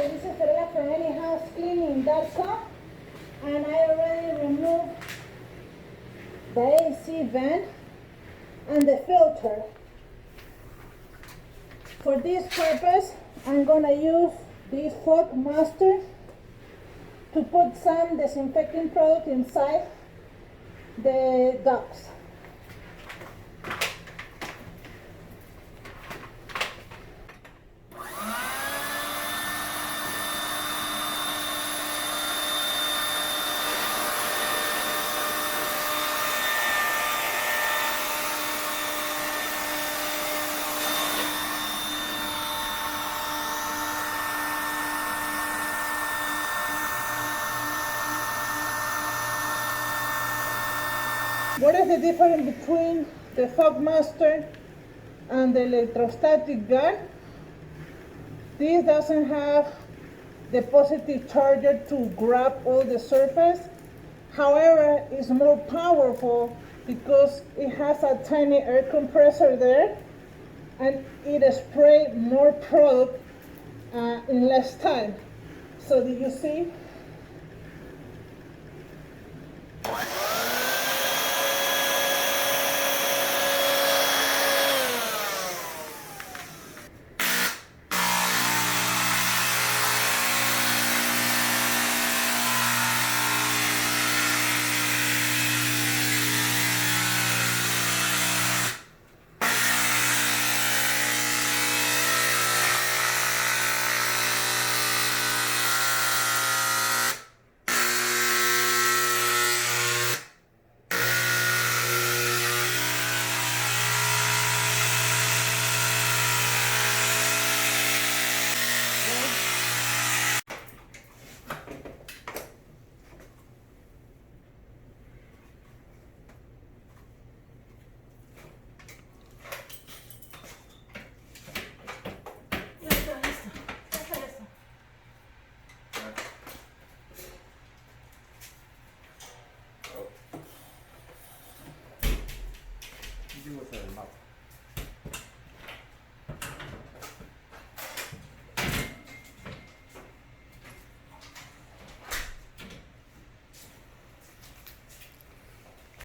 this is for any house cleaning. That's all. And I already removed the AC vent and the filter. For this purpose, I'm gonna use this fog master to put some disinfecting product inside the ducts. What is the difference between the fog master and the electrostatic gun? This doesn't have the positive charger to grab all the surface. However, it's more powerful because it has a tiny air compressor there, and it sprays more product in less time. So do you see?